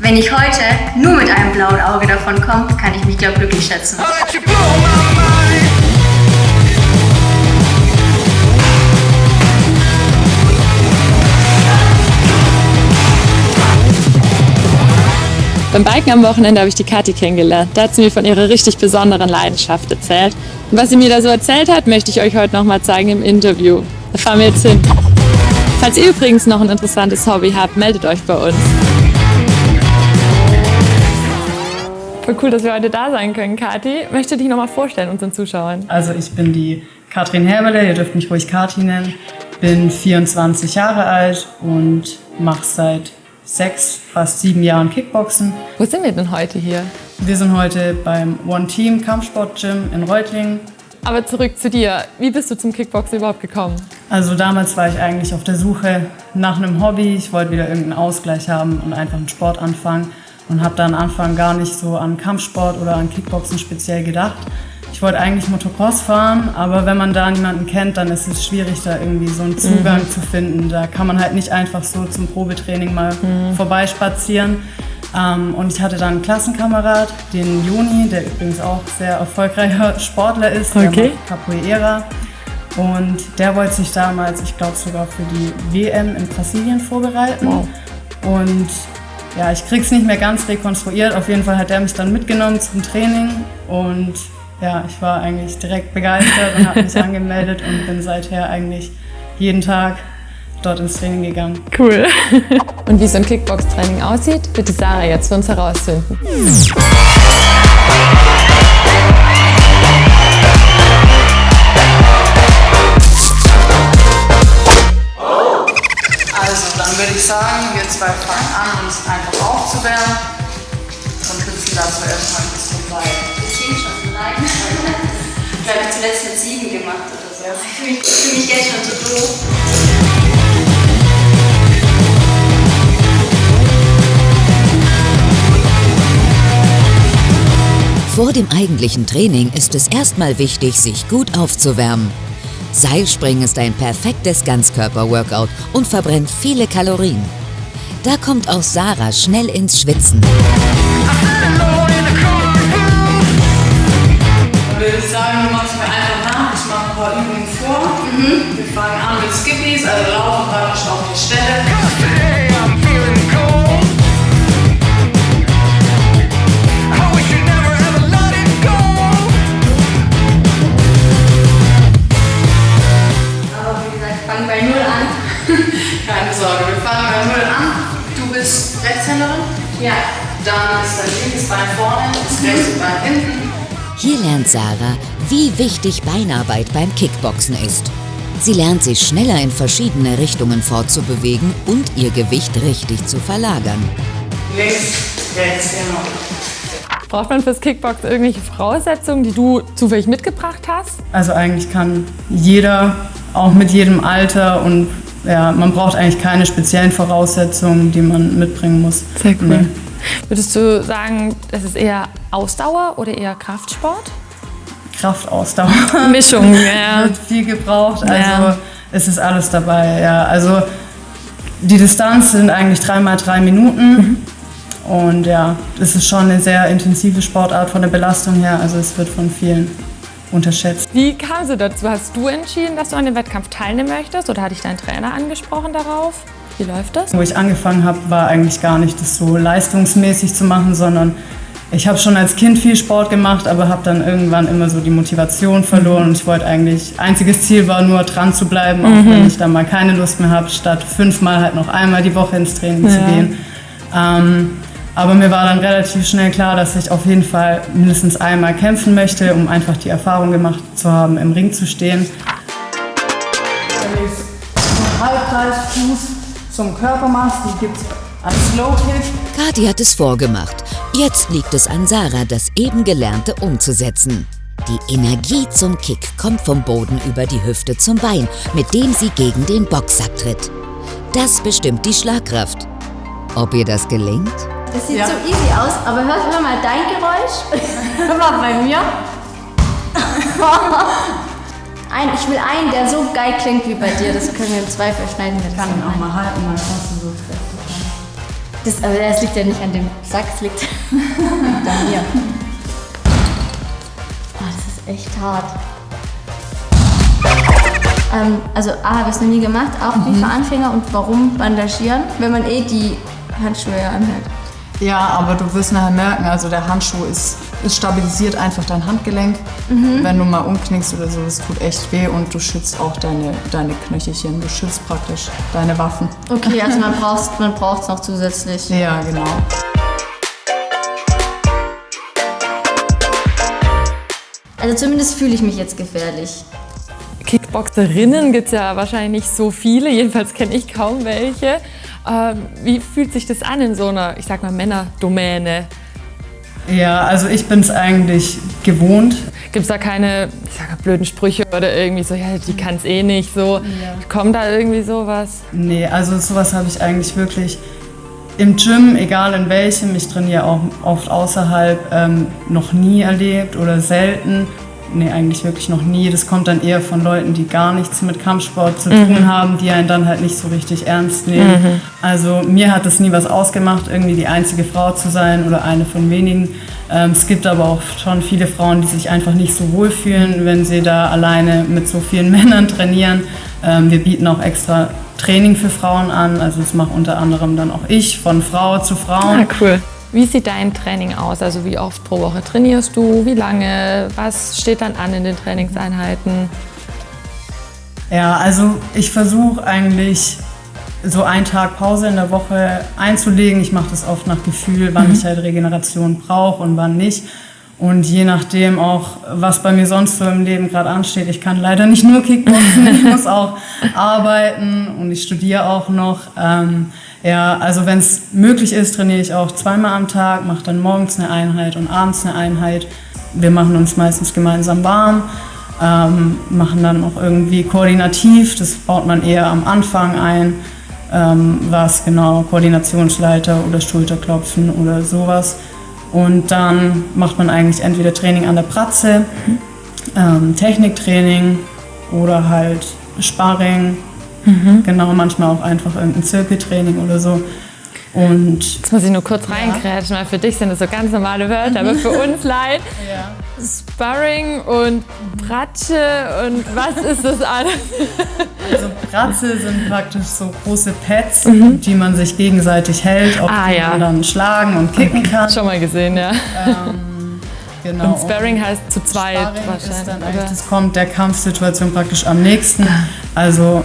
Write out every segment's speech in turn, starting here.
Wenn ich heute nur mit einem blauen Auge davon komme, kann ich mich, glaube ich, glücklich schätzen. Beim Biken am Wochenende habe ich die Kathi kennengelernt. Da hat sie mir von ihrer richtig besonderen Leidenschaft erzählt. Und was sie mir da so erzählt hat, möchte ich euch heute nochmal zeigen im Interview. Da fahren wir jetzt hin. Falls ihr übrigens noch ein interessantes Hobby habt, meldet euch bei uns. Voll cool, dass wir heute da sein können, Kathi. Möchtest du dich nochmal vorstellen unseren Zuschauern? Also ich bin die Katrin Herbele, ihr dürft mich ruhig Kathi nennen. Bin 24 Jahre alt und mache seit 6, fast 7 Jahren Kickboxen. Wo sind wir denn heute hier? Wir sind heute beim One Team Kampfsport Gym in Reutlingen. Aber zurück zu dir. Wie bist du zum Kickboxen überhaupt gekommen? Also damals war ich eigentlich auf der Suche nach einem Hobby. Ich wollte wieder irgendeinen Ausgleich haben und einfach einen Sport anfangen. Und habe dann am Anfang gar nicht so an Kampfsport oder an Kickboxen speziell gedacht. Ich wollte eigentlich Motocross fahren, aber wenn man da niemanden kennt, dann ist es schwierig, da irgendwie so einen Zugang zu finden. Da kann man halt nicht einfach so zum Probetraining mal vorbeispazieren. Und ich hatte dann einen Klassenkamerad, den Joni, der übrigens auch sehr erfolgreicher Sportler ist, der macht Capoeira. Und der wollte sich damals, ich glaube sogar für die WM in Brasilien vorbereiten. Wow. Und ja, ich krieg's nicht mehr ganz rekonstruiert. Auf jeden Fall hat er mich dann mitgenommen zum Training und ja, ich war eigentlich direkt begeistert und habe mich angemeldet und bin seither eigentlich jeden Tag dort ins Training gegangen. Cool. Und wie so ein Kickbox-Training aussieht, wird die Sarah jetzt für uns herausfinden. Also, dann würde ich sagen, wir zwei fangen an, uns einfach aufzuwärmen und hüpfen dazu erstmal ein bisschen weit. Das klingt schon so leicht. Ich habe zuletzt mit 7 gemacht oder so. Ich fühle mich jetzt schon so doof. Vor dem eigentlichen Training ist es erstmal wichtig, sich gut aufzuwärmen. Seilspringen ist ein perfektes Ganzkörper-Workout und verbrennt viele Kalorien. Da kommt auch Sarah schnell ins Schwitzen. Dann würde ich sagen, du machst mir einfach nach. Ich mache ein paar Übungen vor. Wir fangen an mit Skippies, also laufen praktisch auf die Stelle. Fangen bei 0 an. Keine Sorge, wir fangen bei 0 an. Du bist Rechtshänderin? Ja. Dann ist dein linkes Bein vorne, das rechte Bein hinten. Hier lernt Sarah, wie wichtig Beinarbeit beim Kickboxen ist. Sie lernt sich schneller in verschiedene Richtungen fortzubewegen und ihr Gewicht richtig zu verlagern. Links, rechts, genau. Braucht man fürs Kickboxen irgendwelche Voraussetzungen, die du zufällig mitgebracht hast? Also eigentlich kann jeder, auch mit jedem Alter, und ja, man braucht eigentlich keine speziellen Voraussetzungen, die man mitbringen muss. Sehr cool. Nee. Würdest du sagen, das ist eher Ausdauer oder eher Kraftsport? Kraftausdauer. Mischung, ja. Wird viel gebraucht, also Ja. es ist alles dabei. Ja. Also die Distanz sind eigentlich 3 mal 3 Minuten. Und ja, es ist schon eine sehr intensive Sportart von der Belastung her, also es wird von vielen unterschätzt. Wie kam es dazu? Hast du entschieden, dass du an dem Wettkampf teilnehmen möchtest oder hat dich dein Trainer angesprochen darauf? Wie läuft das? Wo ich angefangen habe, war eigentlich gar nicht das so leistungsmäßig zu machen, sondern ich habe schon als Kind viel Sport gemacht, aber habe dann irgendwann immer so die Motivation verloren und ich wollte eigentlich, einziges Ziel war nur dran zu bleiben, auch wenn ich dann mal keine Lust mehr habe, statt 5-mal halt noch einmal die Woche ins Training zu gehen. Aber mir war dann relativ schnell klar, dass ich auf jeden Fall mindestens einmal kämpfen möchte, um einfach die Erfahrung gemacht zu haben, im Ring zu stehen. Wenn du Halbkreisfuß zum Körper machst, die gibt es als Slow Kick. Kathi hat es vorgemacht. Jetzt liegt es an Sarah, das eben Gelernte umzusetzen. Die Energie zum Kick kommt vom Boden über die Hüfte zum Bein, mit dem sie gegen den Boxsack tritt. Das bestimmt die Schlagkraft. Ob ihr das gelingt? Das sieht so easy aus, aber hör mal dein Geräusch. Hör mal bei mir. Ich will einen, der so geil klingt wie bei dir. Das können wir im Zweifel schneiden. Ich kann ihn auch mal halten, mal kannst du so fest. Das liegt ja nicht an dem Sack, es liegt an mir. Oh, das ist echt hart. Also A, habe ich es noch nie gemacht, auch wie für Anfänger. Und warum bandagieren, wenn man die Handschuhe anhält? Ja, aber du wirst nachher merken, also der Handschuh es stabilisiert einfach dein Handgelenk. Wenn du mal umknickst oder so, das tut echt weh und du schützt auch deine Knöchelchen. Du schützt praktisch deine Waffen. Okay, also man braucht es noch zusätzlich. Ja, genau. Also zumindest fühle ich mich jetzt gefährlich. Kickboxerinnen gibt es ja wahrscheinlich nicht so viele, jedenfalls kenne ich kaum welche. Wie fühlt sich das an in so einer, ich sag mal, Männerdomäne? Ja, also ich bin es eigentlich gewohnt. Gibt es da keine, ich sag mal, blöden Sprüche oder irgendwie so, ja, die kann es eh nicht, so. Ja. Kommt da irgendwie sowas? Nee, also sowas habe ich eigentlich wirklich im Gym, egal in welchem, ich trainiere auch oft außerhalb, noch nie erlebt oder selten. Nee, eigentlich wirklich noch nie. Das kommt dann eher von Leuten, die gar nichts mit Kampfsport zu tun haben, die einen dann halt nicht so richtig ernst nehmen. Also mir hat das nie was ausgemacht, irgendwie die einzige Frau zu sein oder eine von wenigen. Es gibt aber auch schon viele Frauen, die sich einfach nicht so wohlfühlen, wenn sie da alleine mit so vielen Männern trainieren. Wir bieten auch extra Training für Frauen an. Also das mache unter anderem dann auch ich, von Frau zu Frauen. Ah, cool. Wie sieht dein Training aus? Also wie oft pro Woche trainierst du? Wie lange? Was steht dann an in den Trainingseinheiten? Ja, also ich versuche eigentlich so einen Tag Pause in der Woche einzulegen. Ich mache das oft nach Gefühl, wann ich halt Regeneration brauche und wann nicht. Und je nachdem auch, was bei mir sonst so im Leben gerade ansteht. Ich kann leider nicht nur Kickboxen, ich muss auch arbeiten und ich studiere auch noch. Ja, also wenn es möglich ist, trainiere ich auch zweimal am Tag, mache dann morgens eine Einheit und abends eine Einheit. Wir machen uns meistens gemeinsam warm, machen dann auch irgendwie koordinativ, das baut man eher am Anfang ein, was genau, Koordinationsleiter oder Schulterklopfen oder sowas. Und dann macht man eigentlich entweder Training an der Pratze, Techniktraining oder halt Sparring. Genau, manchmal auch einfach irgendein Zirkeltraining oder so. Und jetzt muss ich nur kurz reingrätschen, weil für dich sind das so ganz normale Wörter, aber für uns leid. Sparring und Pratsche und was ist das alles? Also Pratze sind praktisch so große Pads, die man sich gegenseitig hält, auf die man dann schlagen und kicken kann. Schon mal gesehen, ja. Genau. Und Sparring heißt zu zweit Sparring wahrscheinlich, ist dann oder? eigentlich, das kommt der Kampfsituation praktisch am nächsten. Also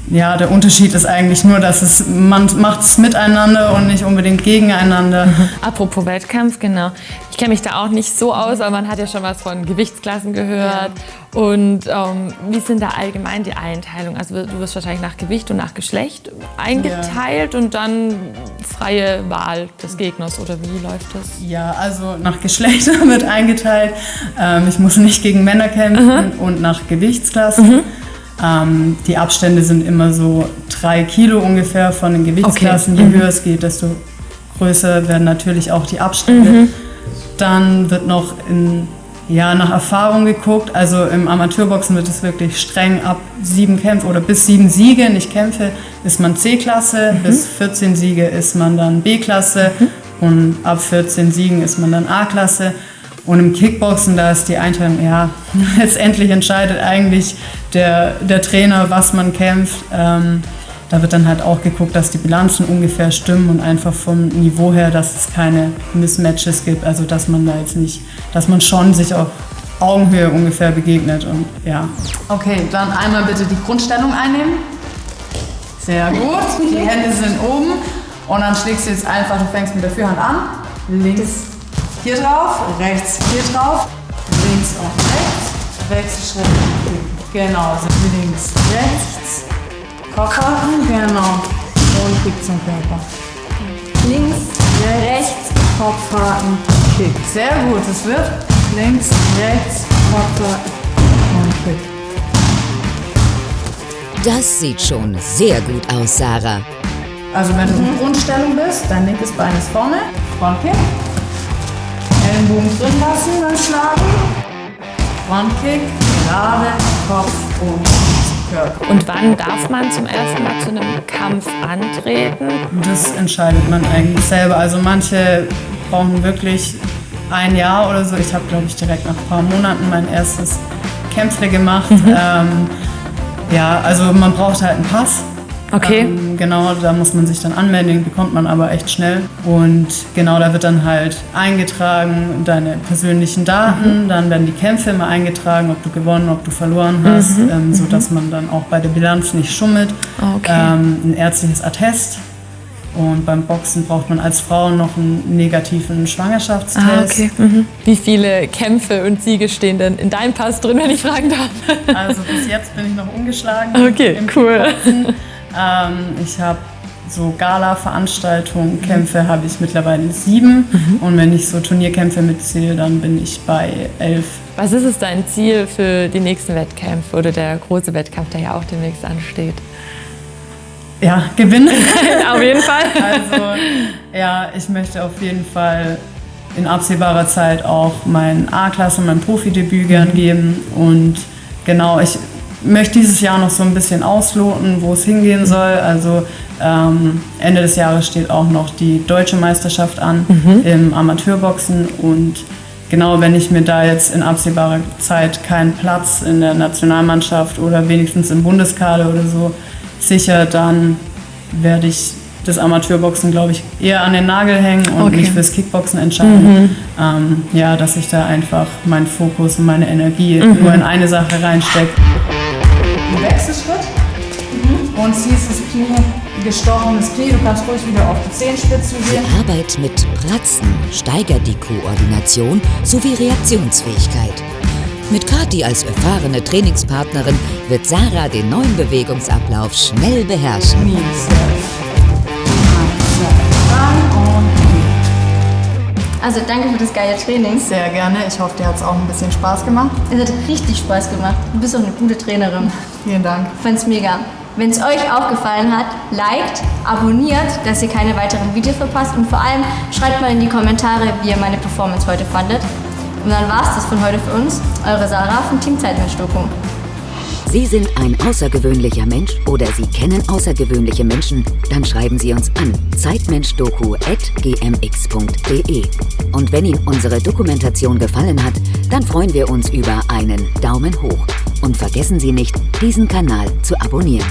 ja, der Unterschied ist eigentlich nur, dass man macht es miteinander und nicht unbedingt gegeneinander. Apropos Wettkampf, genau. Ich kenne mich da auch nicht so aus, aber man hat ja schon was von Gewichtsklassen gehört. Ja. Und wie sind da allgemein die Einteilung? Also du wirst wahrscheinlich nach Gewicht und nach Geschlecht eingeteilt und dann freie Wahl des Gegners, oder wie läuft das? Ja, also nach Geschlecht wird eingeteilt. Ich muss nicht gegen Männer kämpfen und nach Gewichtsklassen. Die Abstände sind immer so 3 Kilo ungefähr von den Gewichtsklassen. Je höher es geht, desto größer werden natürlich auch die Abstände. Dann wird noch nach Erfahrung geguckt. Also im Amateurboxen wird es wirklich streng ab 7 Kämpfe oder bis 7 Siege, nicht Kämpfe, ist man C-Klasse. Bis 14 Siege ist man dann B-Klasse und ab 14 Siegen ist man dann A-Klasse. Und im Kickboxen, da ist die Einteilung, letztendlich entscheidet eigentlich der Trainer, was man kämpft. Da wird dann halt auch geguckt, dass die Bilanzen ungefähr stimmen und einfach vom Niveau her, dass es keine Mismatches gibt. Also dass man da jetzt nicht, dass man schon sich auf Augenhöhe ungefähr begegnet und ja. Okay, dann einmal bitte die Grundstellung einnehmen. Sehr gut, die Hände sind oben und dann schlägst du jetzt einfach, du fängst mit der Führhand an, links hier drauf, rechts hier drauf, links auf rechts, Wechselschritt, genau, also links, rechts, Kopfhaken, genau, und Kick zum Körper. Links, rechts, Kopfhaken, Kick. Sehr gut, es wird links, rechts, Kopfhaken und Kick. Das sieht schon sehr gut aus, Sarah. Also wenn du in Grundstellung bist, dein linkes Bein ist vorne, Frontkick. Ellenbogen drin lassen beim Schlagen. Frontkick, gerade, Kopf und Körper. Und wann darf man zum ersten Mal zu einem Kampf antreten? Das entscheidet man eigentlich selber. Also manche brauchen wirklich ein Jahr oder so. Ich habe, glaube ich, direkt nach ein paar Monaten mein erstes Kämpfle gemacht. Ja, also man braucht halt einen Pass. Okay. Genau, da muss man sich dann anmelden, den bekommt man aber echt schnell. Und genau, da wird dann halt eingetragen deine persönlichen Daten, dann werden die Kämpfe immer eingetragen, ob du gewonnen, ob du verloren hast, sodass man dann auch bei der Bilanz nicht schummelt. Okay. Ein ärztliches Attest. Und beim Boxen braucht man als Frau noch einen negativen Schwangerschaftstest. Wie viele Kämpfe und Siege stehen denn in deinem Pass drin, wenn ich fragen darf? Also bis jetzt bin ich noch ungeschlagen. Okay, im cool. Kickboxen. Ich habe so Gala-Veranstaltungen, Kämpfe habe ich mittlerweile 7. Und wenn ich so Turnierkämpfe mitzähle, dann bin ich bei 11. Was ist es dein Ziel für die nächsten Wettkämpfe oder der große Wettkampf, der ja auch demnächst ansteht? Ja, gewinnen. Auf jeden Fall. Also ja, ich möchte auf jeden Fall in absehbarer Zeit auch mein A-Klasse, mein Profidebüt gern geben. Und genau, ich möchte dieses Jahr noch so ein bisschen ausloten, wo es hingehen soll. Also Ende des Jahres steht auch noch die deutsche Meisterschaft an im Amateurboxen. Und genau, wenn ich mir da jetzt in absehbarer Zeit keinen Platz in der Nationalmannschaft oder wenigstens im Bundeskader oder so sicher, dann werde ich das Amateurboxen, glaube ich, eher an den Nagel hängen und mich fürs Kickboxen entscheiden. Ja, dass ich da einfach meinen Fokus und meine Energie nur in eine Sache reinstecke. Wechselschritt und ziehst das Knie, gestochenes Knie, du kannst ruhig wieder auf die Zehenspitzen gehen. Die Arbeit mit Pratzen steigert die Koordination sowie Reaktionsfähigkeit. Mit Kathi als erfahrene Trainingspartnerin wird Sarah den neuen Bewegungsablauf schnell beherrschen. Also danke für das geile Training. Sehr gerne, ich hoffe, dir hat es auch ein bisschen Spaß gemacht. Es hat richtig Spaß gemacht. Du bist auch eine gute Trainerin. Vielen Dank. Ich fand's mega. Wenn es euch auch gefallen hat, liked, abonniert, dass ihr keine weiteren Videos verpasst und vor allem schreibt mal in die Kommentare, wie ihr meine Performance heute fandet. Und dann war's das von heute für uns. Eure Sarah vom Team Zeitmensch-Doku. Sie sind ein außergewöhnlicher Mensch oder Sie kennen außergewöhnliche Menschen? Dann schreiben Sie uns an zeitmenschdoku@gmx.de. Und wenn Ihnen unsere Dokumentation gefallen hat, dann freuen wir uns über einen Daumen hoch. Und vergessen Sie nicht, diesen Kanal zu abonnieren.